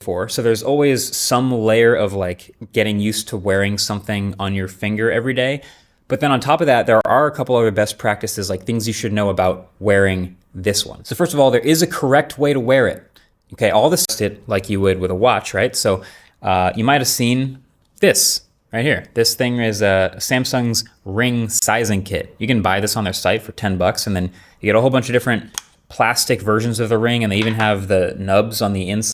for. So there's always some layer of like getting used to wearing something on your finger every day. But then on top of that, there are a couple other best practices, like things you should know about wearing this one. So first of all, there is a correct way to wear it. Okay, all this it like you would with a watch, right? So you might have seen this right here. This thing is Samsung's ring sizing kit. You can buy this on their site for 10 bucks, and then you get a whole bunch of different plastic versions of the ring, and they even have the nubs on the inside.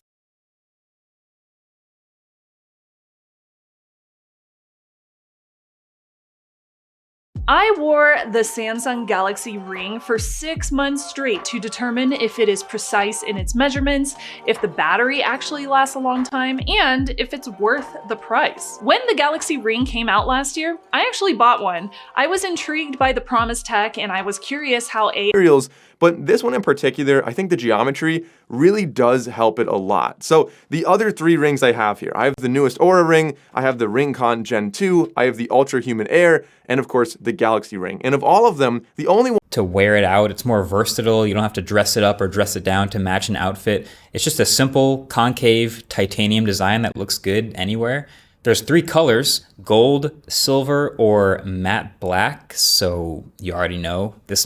I wore the Samsung Galaxy Ring for 6 months straight to determine if it is precise in its measurements, if the battery actually lasts a long time, and if it's worth the price. When the Galaxy Ring came out last year, I actually bought one. I was intrigued by the promised tech, and I was curious how materials, but this one in particular, I think the geometry really does help it a lot. So the other 3 rings I have here, I have the newest Oura ring, I have the Ringcon Gen 2, I have the Ultra Human Air, and of course the Galaxy Ring. And of all of them, the only one to wear it out, it's more versatile. You don't have to dress it up or dress it down to match an outfit. It's just a simple concave titanium design that looks good anywhere. There's 3 colors, gold, silver, or matte black. So you already know this.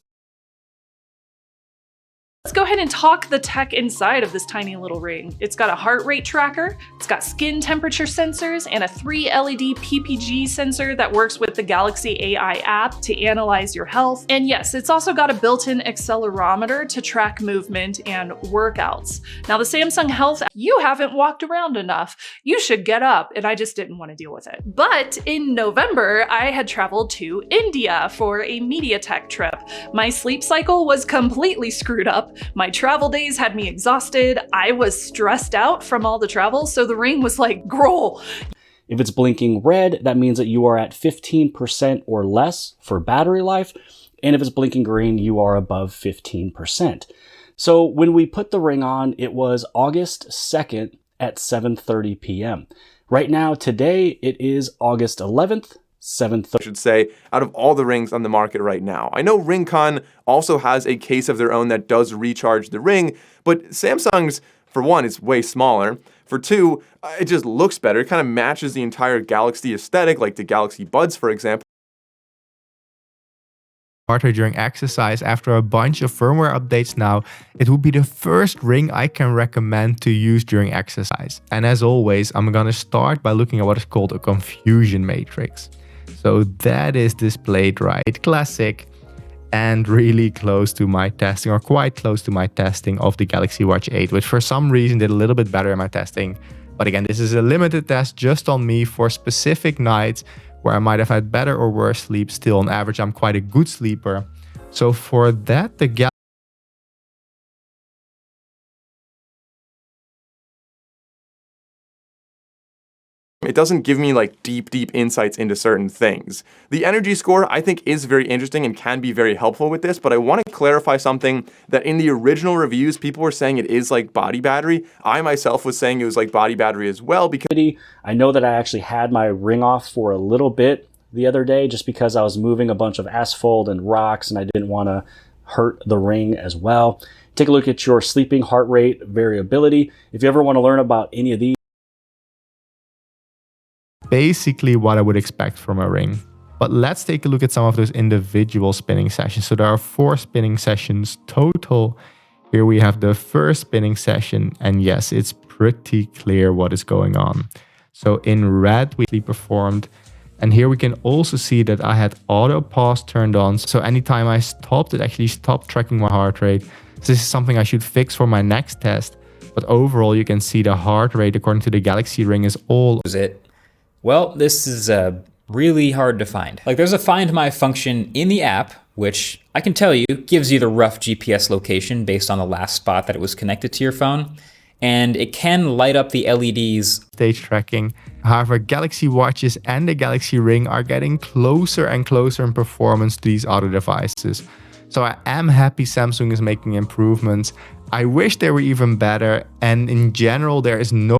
Let's go ahead and talk the tech inside of this tiny little ring. It's got a heart rate tracker, it's got skin temperature sensors, and a 3 LED PPG sensor that works with the Galaxy AI app to analyze your health. And yes, it's also got a built-in accelerometer to track movement and workouts. Now the Samsung Health app, you haven't walked around enough. You should get up, and I just didn't want to deal with it. But in November, I had traveled to India for a MediaTek trip. My sleep cycle was completely screwed up. My travel days had me exhausted. I was stressed out from all the travel, so the ring was like, growl. If it's blinking red, that means that you are at 15% or less for battery life. And if it's blinking green, you are above 15%. So when we put the ring on, it was August 2nd at 7:30 p.m. Right now, today, it is August 11th. 7th, I should say, out of all the rings on the market right now. I know Ringcon also has a case of their own that does recharge the ring, but Samsung's, for one, it's way smaller. For two, it just looks better. It kind of matches the entire Galaxy aesthetic, like the Galaxy Buds, for example. Heart rate during exercise. After a bunch of firmware updates now, it would be the first ring I can recommend to use during exercise. And as always, I'm gonna start by looking at what is called a confusion matrix. So that is displayed right, classic, and really close to my testing, or quite close to my testing of the Galaxy Watch 8, which for some reason did a little bit better in my testing. But again, this is a limited test just on me for specific nights where I might have had better or worse sleep. Still, on average, I'm quite a good sleeper. So for that, the Galaxy it doesn't give me like deep insights into certain things. The energy score I think is very interesting and can be very helpful with this, but I want to clarify something that in the original reviews, people were saying it is like body battery. I myself was saying it was like body battery as well because I know that I actually had my ring off for a little bit the other day just because I was moving a bunch of asphalt and rocks and I didn't want to hurt the ring as well. Take a look at your sleeping heart rate variability. If you ever want to learn about any of these, basically what I would expect from a ring. But let's take a look at some of those individual spinning sessions. So there are 4 spinning sessions total. Here we have the first spinning session, and yes, it's pretty clear what is going on. So in red, we performed, and here we can also see that I had auto pause turned on. So anytime I stopped, it actually stopped tracking my heart rate. So this is something I should fix for my next test. But overall, you can see the heart rate according to the Galaxy Ring is all. Is it? Well, this is really hard to find. Like there's a Find My function in the app, which I can tell you gives you the rough GPS location based on the last spot that it was connected to your phone. And it can light up the LEDs. Stage tracking. However, Galaxy Watches and the Galaxy Ring are getting closer and closer in performance to these other devices. So I am happy Samsung is making improvements. I wish they were even better. And in general, there is no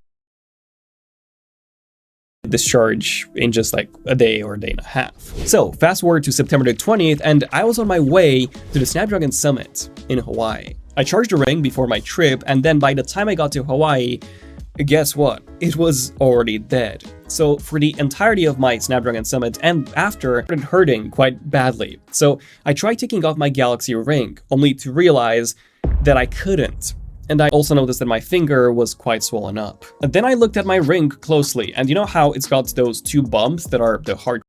discharge in just like a day or a day and a half. So fast forward to September the 20th, and I was on my way to the Snapdragon Summit in Hawaii. I charged the ring before my trip, and then by the time I got to Hawaii, guess what? It was already dead. So for the entirety of my Snapdragon Summit and after, it started hurting quite badly. So I tried taking off my Galaxy Ring, only to realize that I couldn't. And I also noticed that my finger was quite swollen up. And then I looked at my ring closely, and you know how it's got those two bumps that are the hard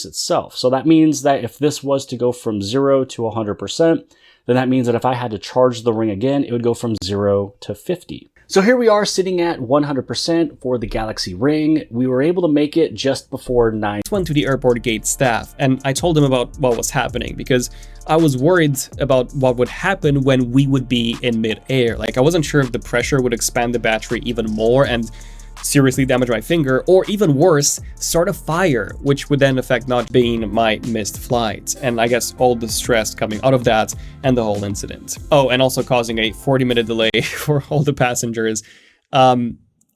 itself. So that means that if this was to go from 0 to 100%, then that means that if I had to charge the ring again, it would go from 0 to 50. So here we are sitting at 100% for the Galaxy Ring. We were able to make it just before 9. I went to the airport gate staff and I told them about what was happening because I was worried about what would happen when we would be in mid-air. Like I wasn't sure if the pressure would expand the battery even more and seriously damage my finger, or even worse, start a fire, which would then affect not being my missed flight. And I guess all the stress coming out of that and the whole incident. Oh, and also causing a 40-minute delay for all the passengers.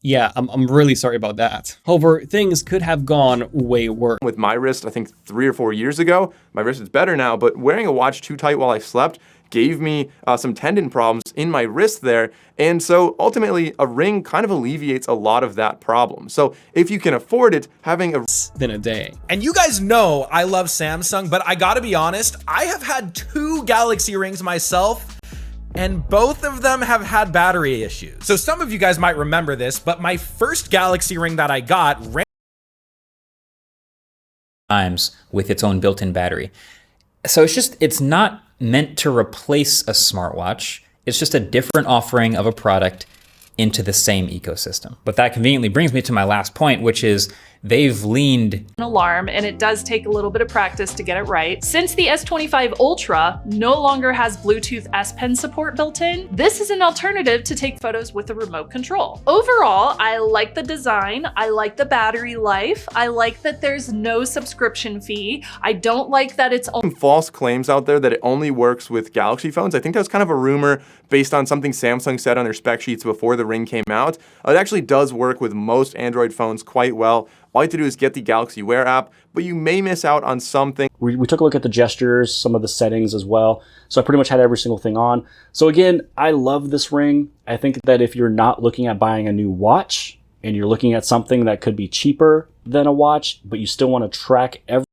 Yeah, I'm really sorry about that. However, things could have gone way worse. With my wrist, I think 3 or 4 years ago, my wrist is better now, but wearing a watch too tight while I slept gave me some tendon problems in my wrist there. And so ultimately a ring kind of alleviates a lot of that problem. So if you can afford it, having a Than a day. And you guys know I love Samsung, but I gotta be honest, I have had 2 Galaxy Rings myself, and both of them have had battery issues. So some of you guys might remember this, but my first Galaxy Ring that I got ran times with its own built-in battery. So it's not meant to replace a smartwatch. It's just a different offering of a product into the same ecosystem. But that conveniently brings me to my last point, which is they've leaned an alarm, and it does take a little bit of practice to get it right. Since the S25 Ultra no longer has Bluetooth S Pen support built in, this is an alternative to take photos with a remote control. Overall, I like the design, I like the battery life, I like that there's no subscription fee, I don't like that it's only false claims out there that it only works with Galaxy phones. I think that was kind of a rumor based on something Samsung said on their spec sheets before the Ring came out. It actually does work with most Android phones quite well. All you have to do is get the Galaxy Wear app, but you may miss out on something. We took a look at the gestures, some of the settings as well. So I pretty much had every single thing on. So again, I love this ring. I think that if you're not looking at buying a new watch and you're looking at something that could be cheaper than a watch, but you still want to track every